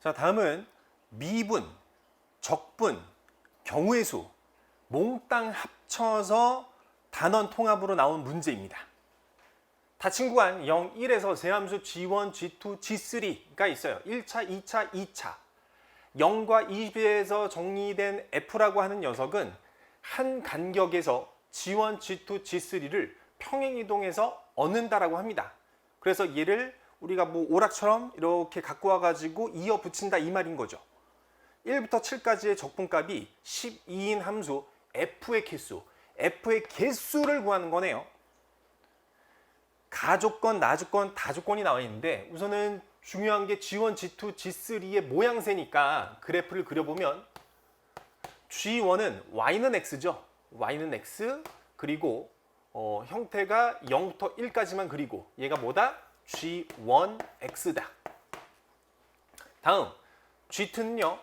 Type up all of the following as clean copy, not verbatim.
자, 다음은 미분, 적분, 경우의 수, 몽땅 합쳐서 단원 통합으로 나온 문제입니다. 다친구간 0, 1에서 제함수 G1, G2, G3가 있어요. 1차, 2차, 2차. 0과 20에서 정리된 F라고 하는 녀석은 한 간격에서 G1, G2, G3를 평행이동해서 얻는다라고 합니다. 그래서 얘를 우리가 뭐 오락처럼 이렇게 갖고 와가지고 이어 붙인다 이 말인 거죠. 1부터 7까지의 적분값이 12인 함수 F의 개수, F의 개수를 구하는 거네요. 가조건, 나조건, 다조건이 나와 있는데 우선은 중요한 게 G1, G2, G3의 모양새니까 그래프를 그려보면 G1은 Y는 X죠. Y는 X 그리고 형태가 0부터 1까지만 그리고 얘가 뭐다? G1X다. 다음 G2는요.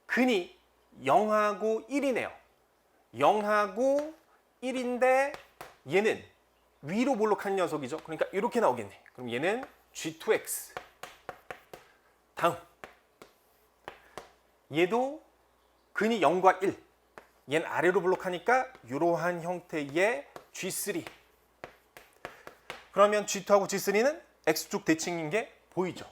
근이 0하고 1이네요. 0하고 1인데 얘는 위로 볼록한 녀석이죠. 그러니까 이렇게 나오겠네. 그럼 얘는 G2X. 다음 얘도 근이 0과 1. 얘는 아래로 볼록하니까 이러한 형태의 G3. 그러면 G2하고 G3는 X축 대칭인 게 보이죠.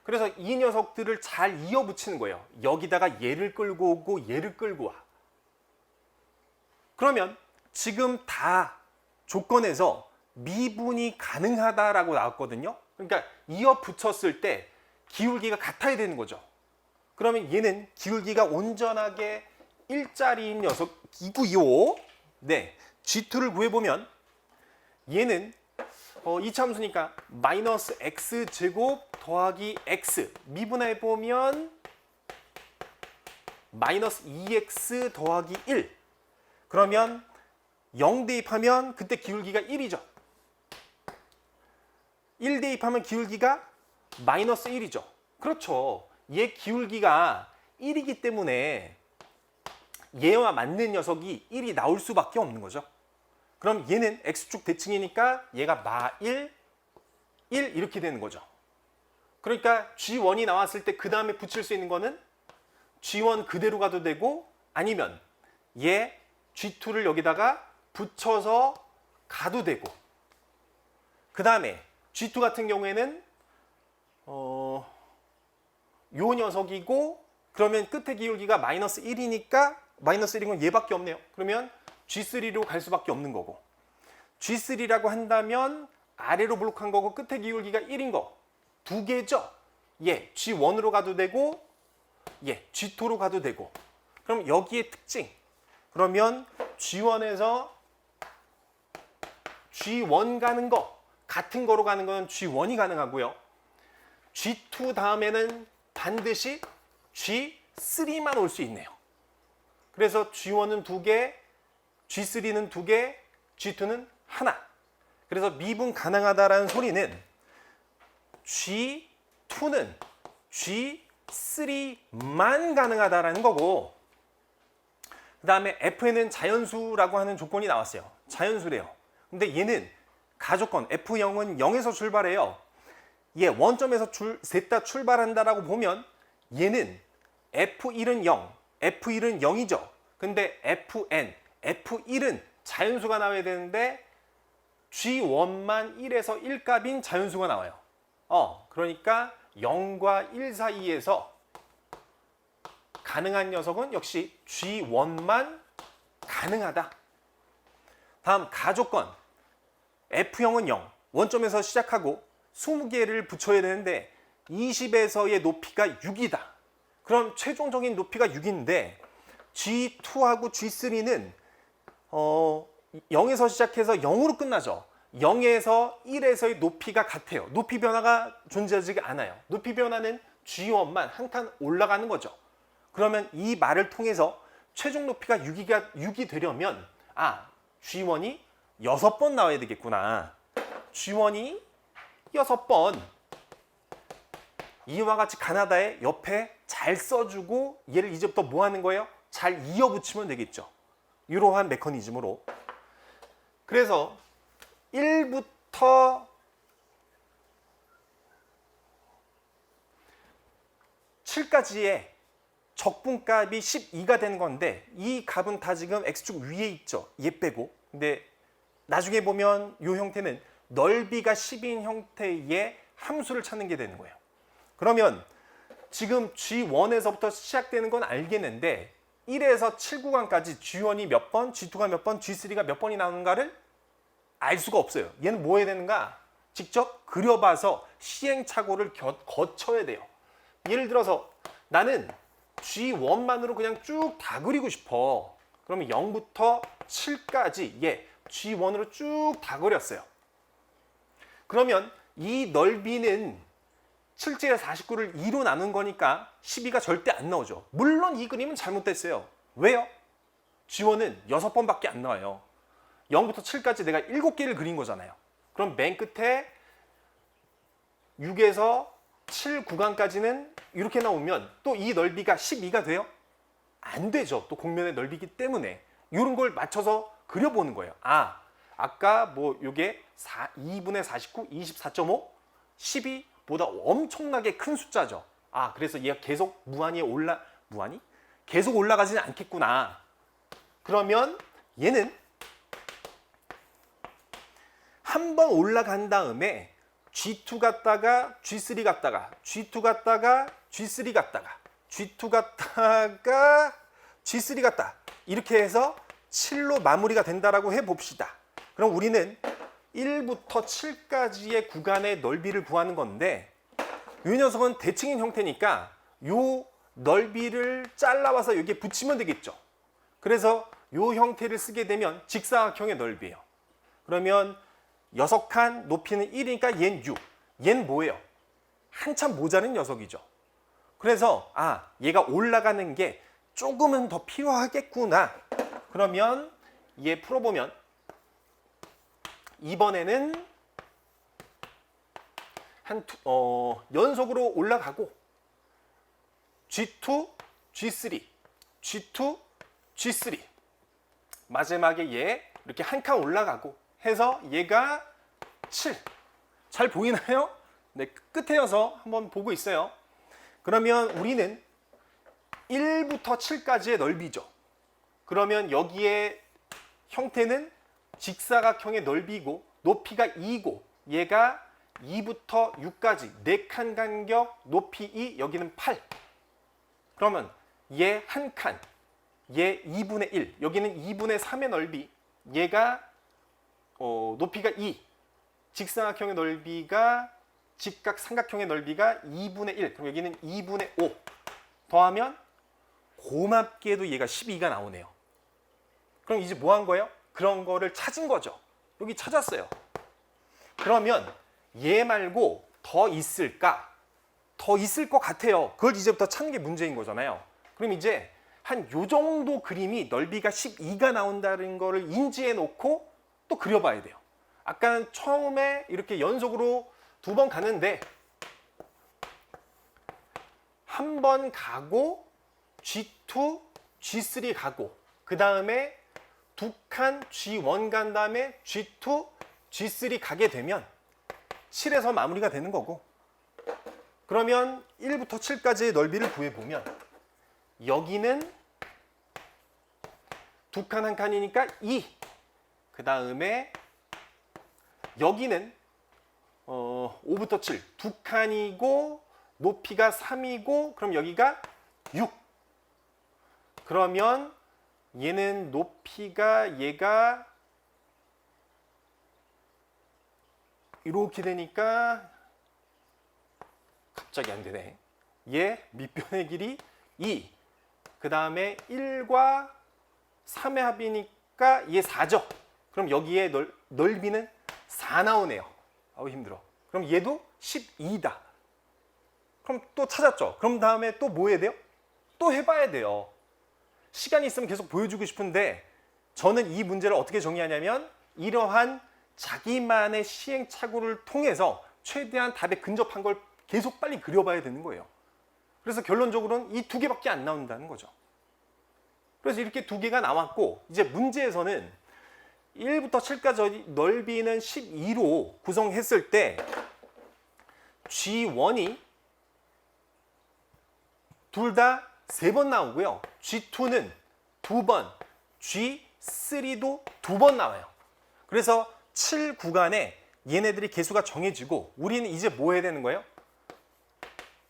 그래서 이 녀석들을 잘 이어 붙이는 거예요. 여기다가 얘를 끌고 오고 얘를 끌고 와. 그러면 지금 다 조건에서 미분이 가능하다라고 나왔거든요. 그러니까 이어 붙였을 때 기울기가 같아야 되는 거죠. 그러면 얘는 기울기가 온전하게 1짜리인 녀석이고요. 네, G2를 구해보면 얘는 이차함수니까 마이너스 x제곱 더하기 x 미분해보면 마이너스 2x 더하기 1. 그러면 0 대입하면 그때 기울기가 1이죠. 1 대입하면 기울기가 마이너스 1이죠. 그렇죠. 얘 기울기가 1이기 때문에 얘와 맞는 녀석이 1이 나올 수밖에 없는 거죠. 그럼 얘는 x축 대칭이니까 얘가 마1, 1 이렇게 되는 거죠. 그러니까 G1이 나왔을 때 그 다음에 붙일 수 있는 거는 G1 그대로 가도 되고 아니면 얘 G2를 여기다가 붙여서 가도 되고 그 다음에 G2 같은 경우에는 요 녀석이고 그러면 끝에 기울기가 마이너스 1이니까 마이너스 1인 건 얘밖에 없네요. 그러면 G3로 갈 수밖에 없는 거고 G3라고 한다면 아래로 블록한 거고 끝에 기울기가 1인 거 두 개죠. 예, G1으로 가도 되고 예, G2로 가도 되고 그럼 여기에 특징 그러면 G1에서 G1 가는 거 같은 거로 가는 거는 G1이 가능하고요. G2 다음에는 반드시 G3만 올 수 있네요. 그래서 G1은 2개, G3는 2개, G2는 하나. 그래서 미분 가능하다라는 소리는 G2는 G3만 가능하다라는 거고 그 다음에 F는 자연수라고 하는 조건이 나왔어요. 자연수래요. 근데 얘는 가조건 F0은 0에서 출발해요. 얘 원점에서 셋 다 출발한다라고 보면 얘는 F1은 0, F1은 0이죠. 근데 Fn, F1은 자연수가 나와야 되는데 G1만 1에서 1값인 자연수가 나와요. 그러니까 0과 1 사이에서 가능한 녀석은 역시 G1만 가능하다. 다음 가조건 F0은 0, 원점에서 시작하고 20개를 붙여야 되는데 20에서의 높이가 6이다. 그럼 최종적인 높이가 6인데 G2하고 G3는 0에서 시작해서 0으로 끝나죠. 0에서 1에서의 높이가 같아요. 높이 변화가 존재하지 않아요. 높이 변화는 G1만 한 칸 올라가는 거죠. 그러면 이 말을 통해서 최종 높이가 6이 되려면 G1이 6번 나와야 되겠구나. G1이 6번 이와 같이 가나다의 옆에 잘 써주고 얘를 이제부터 뭐 하는 거예요? 잘 이어붙이면 되겠죠. 이러한 메커니즘으로. 그래서 1부터 7까지의 적분값이 12가 되는 건데 이 값은 다 지금 x축 위에 있죠. 얘 빼고. 근데 나중에 보면 이 형태는 넓이가 10인 형태의 함수를 찾는 게 되는 거예요. 그러면 지금 G1에서부터 시작되는 건 알겠는데 1에서 7 구간까지 G1이 몇 번, G2가 몇 번, G3가 몇 번이 나오는가를 알 수가 없어요. 얘는 뭐 해야 되는가? 직접 그려봐서 시행착오를 거쳐야 돼요. 예를 들어서 나는 G1만으로 그냥 쭉 다 그리고 싶어. 그러면 0부터 7까지 G1으로 쭉 다 그렸어요. 그러면 이 넓이는 7제곱 49를 2로 나눈 거니까 12가 절대 안 나오죠. 물론 이 그림은 잘못됐어요. 왜요? G1은 6번밖에 안 나와요. 0부터 7까지 내가 7개를 그린 거잖아요. 그럼 맨 끝에 6에서 7 구간까지는 이렇게 나오면 또 이 넓이가 12가 돼요? 안 되죠. 또 곡면의 넓이기 때문에 이런 걸 맞춰서 그려보는 거예요. 아까 뭐 요게 2분의 49, 24.5, 12보다 엄청나게 큰 숫자죠. 그래서 얘가 계속 무한히 계속 올라가지는 않겠구나. 그러면 얘는 한 번 올라간 다음에 G2 갔다가 G3 갔다가 G2 갔다가 G3 갔다가 G2 갔다가 G3 갔다 이렇게 해서 7로 마무리가 된다라고 해봅시다. 그럼 우리는 1부터 7까지의 구간의 넓이를 구하는 건데 이 녀석은 대칭인 형태니까 이 넓이를 잘라와서 여기에 붙이면 되겠죠. 그래서 이 형태를 쓰게 되면 직사각형의 넓이에요. 그러면 6칸 높이는 1이니까 얘는 6. 얘는 뭐예요? 한참 모자른 녀석이죠. 그래서 얘가 올라가는 게 조금은 더 필요하겠구나. 그러면 얘 풀어보면 이번에는 연속으로 올라가고 G2, G3, G2, G3 마지막에 얘 이렇게 한 칸 올라가고 해서 얘가 7. 잘 보이나요? 네, 끝에여서 한번 보고 있어요. 그러면 우리는 1부터 7까지의 넓이죠. 그러면 여기에 형태는 직사각형의 넓이고 높이가 2고 얘가 2부터 6까지 4칸 간격 높이 2 여기는 8. 그러면 얘 한 칸, 얘 2분의 1 여기는 2분의 3의 넓이 얘가 높이가 2 직사각형의 넓이가 직각 삼각형의 넓이가 2분의 1 그럼 여기는 2분의 5 더하면 고맙게도 얘가 12가 나오네요. 그럼 이제 뭐 한 거예요? 그런 거를 찾은 거죠. 여기 찾았어요. 그러면 얘 말고 더 있을까? 더 있을 것 같아요. 그걸 이제부터 찾는 게 문제인 거잖아요. 그럼 이제 한 요 정도 그림이 넓이가 12가 나온다는 거를 인지해 놓고 또 그려봐야 돼요. 아까는 처음에 이렇게 연속으로 2번 가는데 한 번 가고 G2, G3 가고 그 다음에 2칸 G1 간 다음에 G2, G3 가게 되면 7에서 마무리가 되는 거고 그러면 1부터 7까지의 넓이를 구해보면 여기는 2칸 한 칸이니까 2 그 다음에 여기는 5부터 7 2칸이고 높이가 3이고 그럼 여기가 6 그러면 얘는 높이가 얘가 이렇게 되니까 갑자기 안 되네. 얘 밑변의 길이 2 그 다음에 1과 3의 합이니까 얘 4죠. 그럼 여기에 넓이는 4 나오네요. 아우 힘들어. 그럼 얘도 12다. 그럼 또 찾았죠. 그럼 다음에 또 뭐 해야 돼요? 또 해봐야 돼요. 시간이 있으면 계속 보여주고 싶은데 저는 이 문제를 어떻게 정리하냐면 이러한 자기만의 시행착오를 통해서 최대한 답에 근접한 걸 계속 빨리 그려봐야 되는 거예요. 그래서 결론적으로는 이 2개밖에 안 나온다는 거죠. 그래서 이렇게 2개가 나왔고 이제 문제에서는 1부터 7까지 넓이는 12로 구성했을 때 G1이 둘 다 3번 나오고요. G2는 2번, G3도 2번 나와요. 그래서 7 구간에 얘네들이 개수가 정해지고 우리는 이제 뭐 해야 되는 거예요?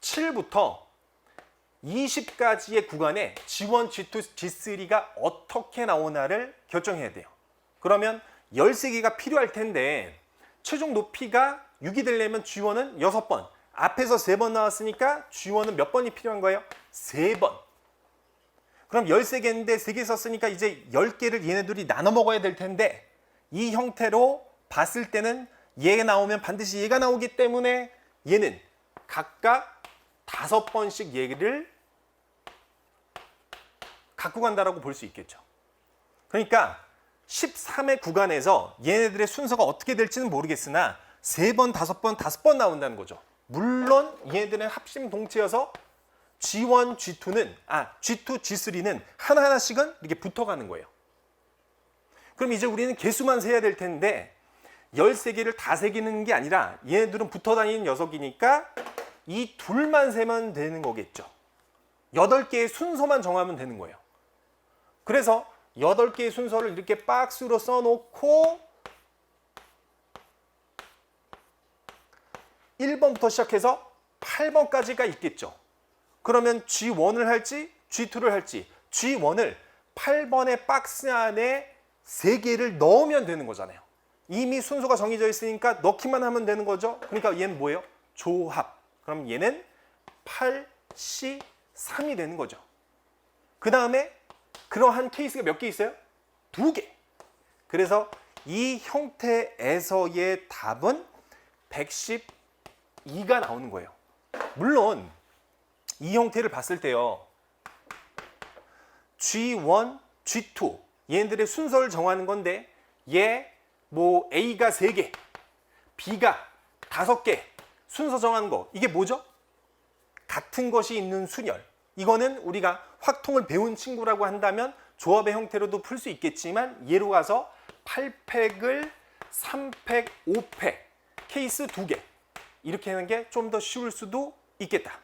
7부터 20까지의 구간에 G1, G2, G3가 어떻게 나오나를 결정해야 돼요. 그러면 13개가 필요할 텐데 최종 높이가 6이 되려면 G1은 6번, 앞에서 3번 나왔으니까 G1은 몇 번이 필요한 거예요? 3번. 그럼 13개인데 3개 썼으니까 이제 10개를 얘네들이 나눠 먹어야 될 텐데 이 형태로 봤을 때는 얘가 나오면 반드시 얘가 나오기 때문에 얘는 각각 5번씩 얘를 갖고 간다라고 볼 수 있겠죠. 그러니까 13의 구간에서 얘네들의 순서가 어떻게 될지는 모르겠으나 3번, 5번, 5번 나온다는 거죠. 물론 얘네들은 합심 동체여서 G1, G2는 G2, G3는 하나하나씩은 이렇게 붙어가는 거예요. 그럼 이제 우리는 개수만 세야 될 텐데 13개를 다 세기는 게 아니라 얘네들은 붙어 다니는 녀석이니까 이 둘만 세면 되는 거겠죠. 8개의 순서만 정하면 되는 거예요. 그래서 8개의 순서를 이렇게 박스로 써놓고 1번부터 시작해서 8번까지가 있겠죠. 그러면 G1을 할지 G2를 할지 G1을 8번의 박스 안에 3개를 넣으면 되는 거잖아요. 이미 순서가 정해져 있으니까 넣기만 하면 되는 거죠. 그러니까 얘는 뭐예요? 조합. 그럼 얘는 8C3이 되는 거죠. 그 다음에 그러한 케이스가 몇 개 있어요? 2개. 그래서 이 형태에서의 답은 112가 나오는 거예요. 물론 이 형태를 봤을 때요. G1, G2 얘네들의 순서를 정하는 건데 얘 뭐 A가 3개, B가 5개 순서 정하는 거 이게 뭐죠? 같은 것이 있는 순열. 이거는 우리가 확통을 배운 친구라고 한다면 조합의 형태로도 풀 수 있겠지만 예로 가서 8팩을 3팩, 5팩 케이스 2개 이렇게 하는 게 좀 더 쉬울 수도 있겠다.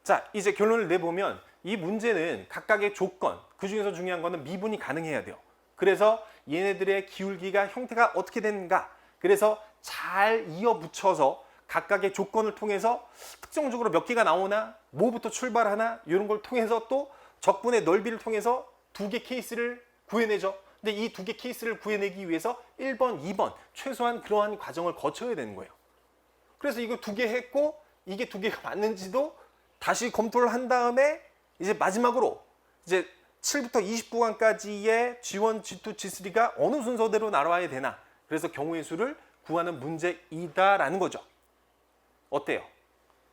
자, 이제 결론을 내보면 이 문제는 각각의 조건, 그 중에서 중요한 거는 미분이 가능해야 돼요. 그래서 얘네들의 기울기가 형태가 어떻게 되는가, 그래서 잘 이어붙여서 각각의 조건을 통해서 특정적으로 몇 개가 나오나, 뭐부터 출발하나 이런 걸 통해서 또 적분의 넓이를 통해서 2개 케이스를 구해내죠. 근데 이 2개 케이스를 구해내기 위해서 1번, 2번 최소한 그러한 과정을 거쳐야 되는 거예요. 그래서 이거 2개 했고 이게 2개가 맞는지도 다시 검토를 한 다음에 이제 마지막으로 이제 7부터 20구간까지의 G1, G2, G3가 어느 순서대로 나와야 되나, 그래서 경우의 수를 구하는 문제이다라는 거죠. 어때요?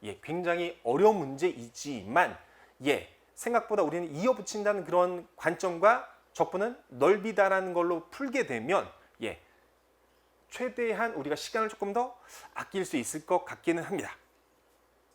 예, 굉장히 어려운 문제이지만 생각보다 우리는 이어붙인다는 그런 관점과 적분은 넓이다라는 걸로 풀게 되면 최대한 우리가 시간을 조금 더 아낄 수 있을 것 같기는 합니다.